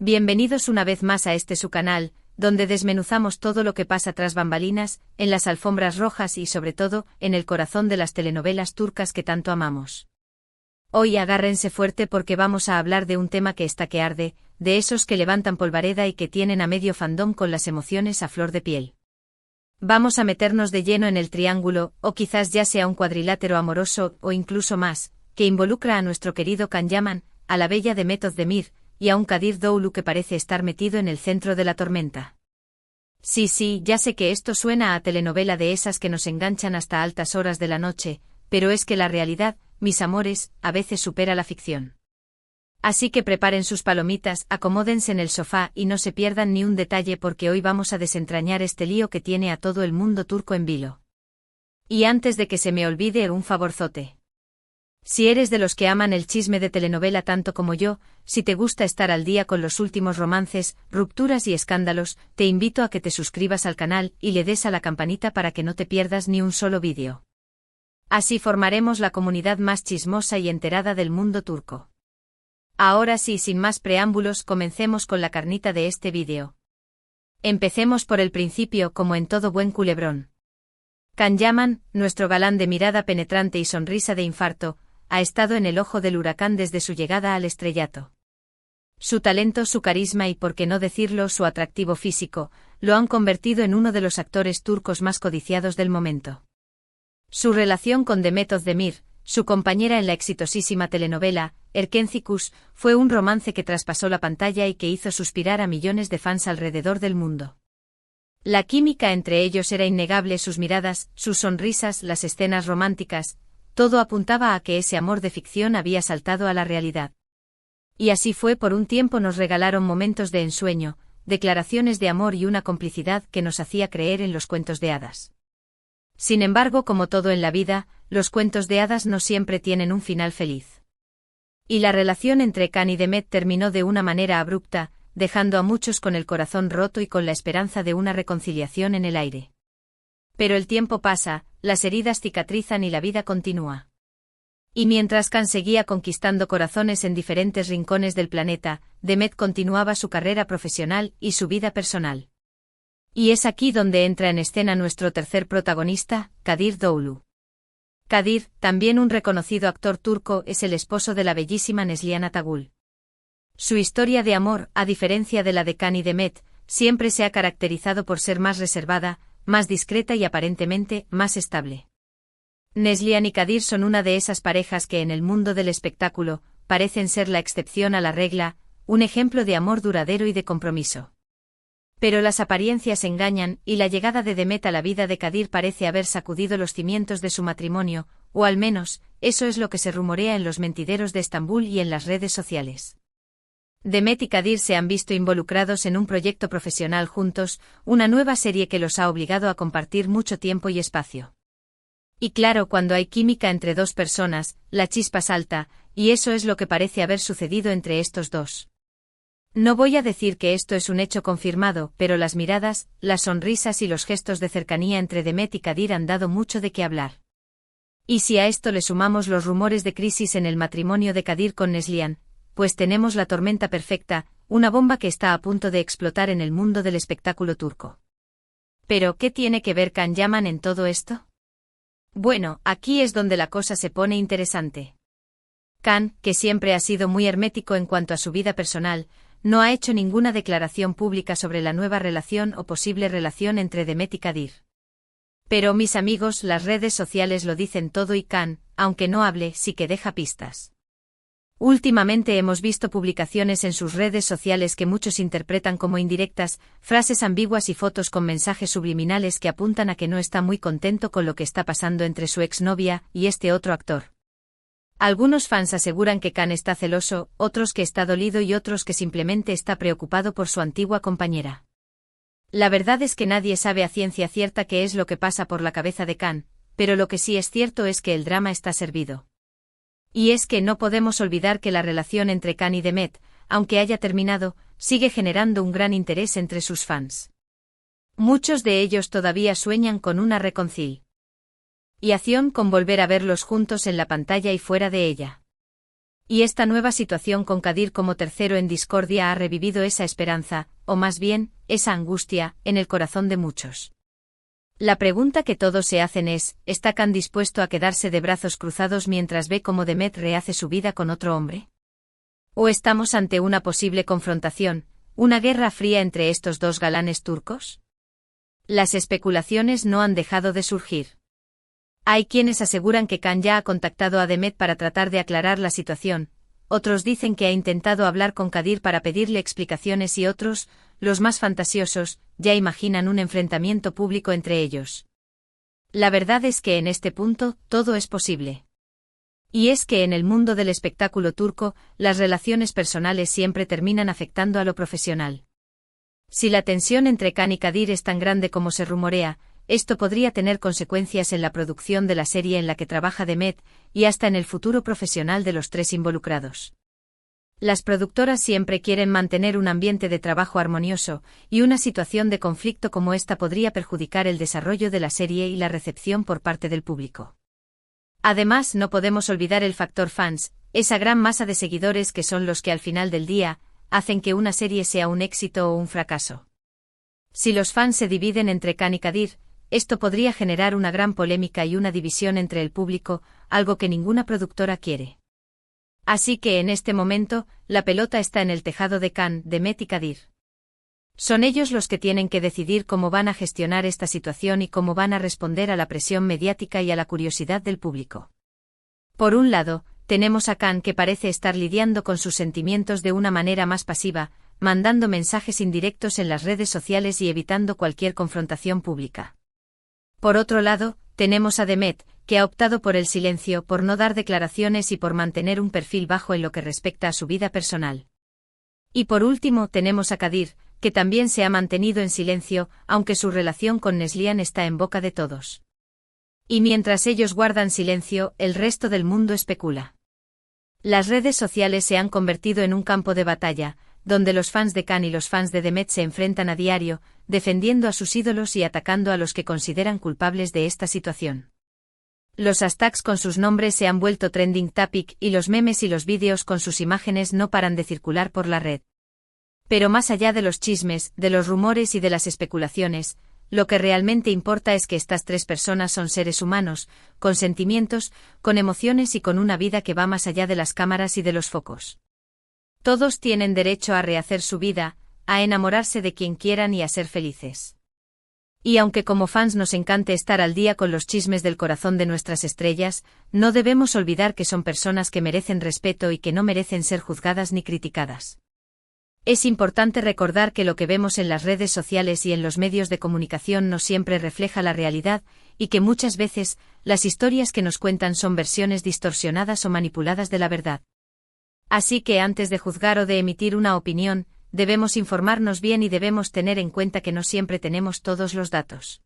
Bienvenidos una vez más a su canal, donde desmenuzamos todo lo que pasa tras bambalinas, en las alfombras rojas y sobre todo, en el corazón de las telenovelas turcas que tanto amamos. Hoy agárrense fuerte porque vamos a hablar de un tema que está que arde, de esos que levantan polvareda y que tienen a medio fandom con las emociones a flor de piel. Vamos a meternos de lleno en el triángulo, o quizás ya sea un cuadrilátero amoroso, o incluso más, que involucra a nuestro querido Can Yaman, a la bella Demet Özdemir, y a un Kadir Doğulu que parece estar metido en el centro de la tormenta. Sí, ya sé que esto suena a telenovela de esas que nos enganchan hasta altas horas de la noche, pero es que la realidad, mis amores, a veces supera la ficción. Así que preparen sus palomitas, acomódense en el sofá y no se pierdan ni un detalle porque hoy vamos a desentrañar este lío que tiene a todo el mundo turco en vilo. Y antes de que se me olvide, un favorzote. Si eres de los que aman el chisme de telenovela tanto como yo, si te gusta estar al día con los últimos romances, rupturas y escándalos, te invito a que te suscribas al canal y le des a la campanita para que no te pierdas ni un solo vídeo. Así formaremos la comunidad más chismosa y enterada del mundo turco. Ahora sí, sin más preámbulos, comencemos con la carnita de este vídeo. Empecemos por el principio, como en todo buen culebrón. Can Yaman, nuestro galán de mirada penetrante y sonrisa de infarto, ha estado en el ojo del huracán desde su llegada al estrellato. Su talento, su carisma y, por qué no decirlo, su atractivo físico, lo han convertido en uno de los actores turcos más codiciados del momento. Su relación con Demet Özdemir, su compañera en la exitosísima telenovela, Erkenci, fue un romance que traspasó la pantalla y que hizo suspirar a millones de fans alrededor del mundo. La química entre ellos era innegable, sus miradas, sus sonrisas, las escenas románticas, todo apuntaba a que ese amor de ficción había saltado a la realidad. Y así fue. Por un tiempo nos regalaron momentos de ensueño, declaraciones de amor y una complicidad que nos hacía creer en los cuentos de hadas. Sin embargo, como todo en la vida, los cuentos de hadas no siempre tienen un final feliz. Y la relación entre Can y Demet terminó de una manera abrupta, dejando a muchos con el corazón roto y con la esperanza de una reconciliación en el aire. Pero el tiempo pasa, las heridas cicatrizan y la vida continúa. Y mientras Can seguía conquistando corazones en diferentes rincones del planeta, Demet continuaba su carrera profesional y su vida personal. Y es aquí donde entra en escena nuestro tercer protagonista, Kadir Doğulu. Kadir, también un reconocido actor turco, es el esposo de la bellísima Neslihan Atagül. Su historia de amor, a diferencia de la de Can y Demet, siempre se ha caracterizado por ser más reservada, más discreta y aparentemente más estable. Neslihan y Kadir son una de esas parejas que en el mundo del espectáculo parecen ser la excepción a la regla, un ejemplo de amor duradero y de compromiso. Pero las apariencias engañan, y la llegada de Demet a la vida de Kadir parece haber sacudido los cimientos de su matrimonio, o al menos, eso es lo que se rumorea en los mentideros de Estambul y en las redes sociales. Demet y Kadir se han visto involucrados en un proyecto profesional juntos, una nueva serie que los ha obligado a compartir mucho tiempo y espacio. Y claro, cuando hay química entre dos personas, la chispa salta, y eso es lo que parece haber sucedido entre estos dos. No voy a decir que esto es un hecho confirmado, pero las miradas, las sonrisas y los gestos de cercanía entre Demet y Kadir han dado mucho de qué hablar. Y si a esto le sumamos los rumores de crisis en el matrimonio de Kadir con Neslihan, pues tenemos la tormenta perfecta, una bomba que está a punto de explotar en el mundo del espectáculo turco. ¿Pero qué tiene que ver Can Yaman en todo esto? Bueno, aquí es donde la cosa se pone interesante. Can, que siempre ha sido muy hermético en cuanto a su vida personal, no ha hecho ninguna declaración pública sobre la nueva relación o posible relación entre Demet y Kadir. Pero mis amigos, las redes sociales lo dicen todo y Can, aunque no hable, sí que deja pistas. Últimamente hemos visto publicaciones en sus redes sociales que muchos interpretan como indirectas, frases ambiguas y fotos con mensajes subliminales que apuntan a que no está muy contento con lo que está pasando entre su exnovia y este otro actor. Algunos fans aseguran que Can está celoso, otros que está dolido y otros que simplemente está preocupado por su antigua compañera. La verdad es que nadie sabe a ciencia cierta qué es lo que pasa por la cabeza de Can, pero lo que sí es cierto es que el drama está servido. Y es que no podemos olvidar que la relación entre Can y Demet, aunque haya terminado, sigue generando un gran interés entre sus fans. Muchos de ellos todavía sueñan con una reconciliación, con volver a verlos juntos en la pantalla y fuera de ella. Y esta nueva situación con Kadir como tercero en discordia ha revivido esa esperanza, o más bien, esa angustia, en el corazón de muchos. La pregunta que todos se hacen es, ¿está Khan dispuesto a quedarse de brazos cruzados mientras ve cómo Demet rehace su vida con otro hombre? ¿O estamos ante una posible confrontación, una guerra fría entre estos dos galanes turcos? Las especulaciones no han dejado de surgir. Hay quienes aseguran que Khan ya ha contactado a Demet para tratar de aclarar la situación, otros dicen que ha intentado hablar con Kadir para pedirle explicaciones y otros, los más fantasiosos, ya imaginan un enfrentamiento público entre ellos. La verdad es que en este punto, todo es posible. Y es que en el mundo del espectáculo turco, las relaciones personales siempre terminan afectando a lo profesional. Si la tensión entre Khan y Kadir es tan grande como se rumorea, esto podría tener consecuencias en la producción de la serie en la que trabaja Demet, y hasta en el futuro profesional de los tres involucrados. Las productoras siempre quieren mantener un ambiente de trabajo armonioso, y una situación de conflicto como esta podría perjudicar el desarrollo de la serie y la recepción por parte del público. Además, no podemos olvidar el factor fans, esa gran masa de seguidores que son los que al final del día, hacen que una serie sea un éxito o un fracaso. Si los fans se dividen entre Khan y Kadir, esto podría generar una gran polémica y una división entre el público, algo que ninguna productora quiere. Así que en este momento, la pelota está en el tejado de Khan, Demet y Kadir. Son ellos los que tienen que decidir cómo van a gestionar esta situación y cómo van a responder a la presión mediática y a la curiosidad del público. Por un lado, tenemos a Khan que parece estar lidiando con sus sentimientos de una manera más pasiva, mandando mensajes indirectos en las redes sociales y evitando cualquier confrontación pública. Por otro lado, tenemos a Demet, que ha optado por el silencio, por no dar declaraciones y por mantener un perfil bajo en lo que respecta a su vida personal. Y por último tenemos a Kadir, que también se ha mantenido en silencio, aunque su relación con Neslihan está en boca de todos. Y mientras ellos guardan silencio, el resto del mundo especula. Las redes sociales se han convertido en un campo de batalla, donde los fans de Khan y los fans de Demet se enfrentan a diario, defendiendo a sus ídolos y atacando a los que consideran culpables de esta situación. Los hashtags con sus nombres se han vuelto trending topic y los memes y los vídeos con sus imágenes no paran de circular por la red. Pero más allá de los chismes, de los rumores y de las especulaciones, lo que realmente importa es que estas tres personas son seres humanos, con sentimientos, con emociones y con una vida que va más allá de las cámaras y de los focos. Todos tienen derecho a rehacer su vida, a enamorarse de quien quieran y a ser felices. Y aunque como fans nos encante estar al día con los chismes del corazón de nuestras estrellas, no debemos olvidar que son personas que merecen respeto y que no merecen ser juzgadas ni criticadas. Es importante recordar que lo que vemos en las redes sociales y en los medios de comunicación no siempre refleja la realidad, y que muchas veces, las historias que nos cuentan son versiones distorsionadas o manipuladas de la verdad. Así que antes de juzgar o de emitir una opinión, debemos informarnos bien y debemos tener en cuenta que no siempre tenemos todos los datos.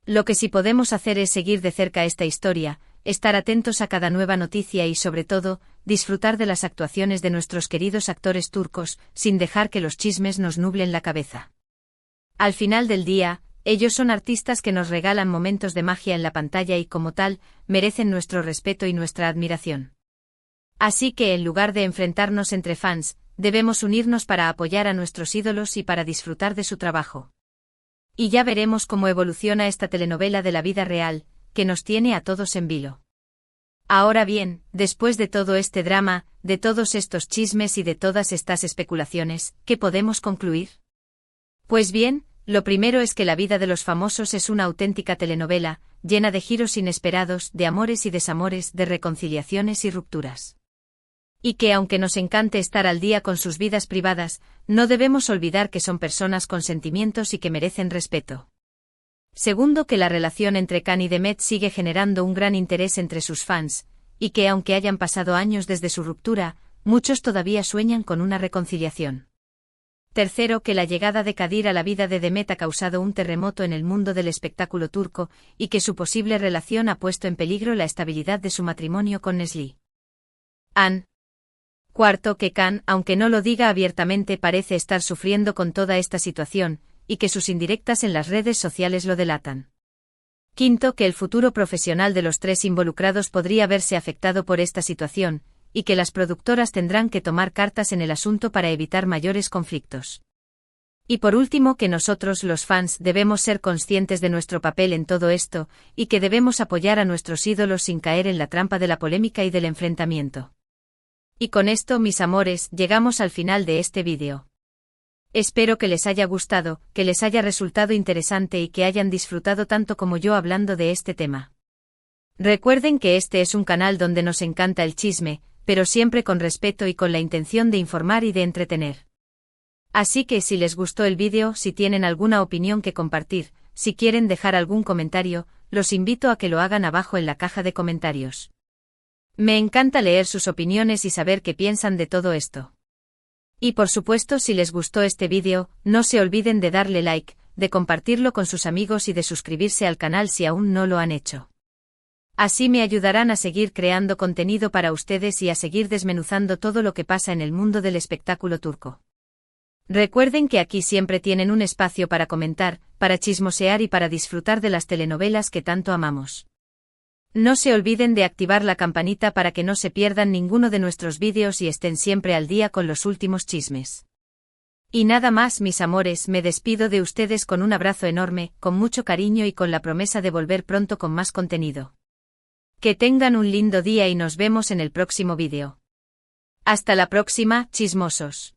Lo que sí podemos hacer es seguir de cerca esta historia, estar atentos a cada nueva noticia y sobre todo, disfrutar de las actuaciones de nuestros queridos actores turcos, sin dejar que los chismes nos nublen la cabeza. Al final del día, ellos son artistas que nos regalan momentos de magia en la pantalla y como tal, merecen nuestro respeto y nuestra admiración. Así que en lugar de enfrentarnos entre fans, debemos unirnos para apoyar a nuestros ídolos y para disfrutar de su trabajo. Y ya veremos cómo evoluciona esta telenovela de la vida real, que nos tiene a todos en vilo. Ahora bien, después de todo este drama, de todos estos chismes y de todas estas especulaciones, ¿qué podemos concluir? Pues bien, lo primero es que la vida de los famosos es una auténtica telenovela, llena de giros inesperados, de amores y desamores, de reconciliaciones y rupturas. Y que aunque nos encante estar al día con sus vidas privadas, no debemos olvidar que son personas con sentimientos y que merecen respeto. Segundo, que la relación entre Khan y Demet sigue generando un gran interés entre sus fans, y que aunque hayan pasado años desde su ruptura, muchos todavía sueñan con una reconciliación. Tercero, que la llegada de Kadir a la vida de Demet ha causado un terremoto en el mundo del espectáculo turco, y que su posible relación ha puesto en peligro la estabilidad de su matrimonio con Neslihan. Cuarto, que Khan, aunque no lo diga abiertamente, parece estar sufriendo con toda esta situación, y que sus indirectas en las redes sociales lo delatan. Quinto, que el futuro profesional de los tres involucrados podría verse afectado por esta situación, y que las productoras tendrán que tomar cartas en el asunto para evitar mayores conflictos. Y por último, que nosotros los fans debemos ser conscientes de nuestro papel en todo esto, y que debemos apoyar a nuestros ídolos sin caer en la trampa de la polémica y del enfrentamiento. Y con esto, mis amores, llegamos al final de este vídeo. Espero que les haya gustado, que les haya resultado interesante y que hayan disfrutado tanto como yo hablando de este tema. Recuerden que este es un canal donde nos encanta el chisme, pero siempre con respeto y con la intención de informar y de entretener. Así que si les gustó el vídeo, si tienen alguna opinión que compartir, si quieren dejar algún comentario, los invito a que lo hagan abajo en la caja de comentarios. Me encanta leer sus opiniones y saber qué piensan de todo esto. Y por supuesto, si les gustó este vídeo, no se olviden de darle like, de compartirlo con sus amigos y de suscribirse al canal si aún no lo han hecho. Así me ayudarán a seguir creando contenido para ustedes y a seguir desmenuzando todo lo que pasa en el mundo del espectáculo turco. Recuerden que aquí siempre tienen un espacio para comentar, para chismosear y para disfrutar de las telenovelas que tanto amamos. No se olviden de activar la campanita para que no se pierdan ninguno de nuestros vídeos y estén siempre al día con los últimos chismes. Y nada más, mis amores, me despido de ustedes con un abrazo enorme, con mucho cariño y con la promesa de volver pronto con más contenido. Que tengan un lindo día y nos vemos en el próximo vídeo. Hasta la próxima, chismosos.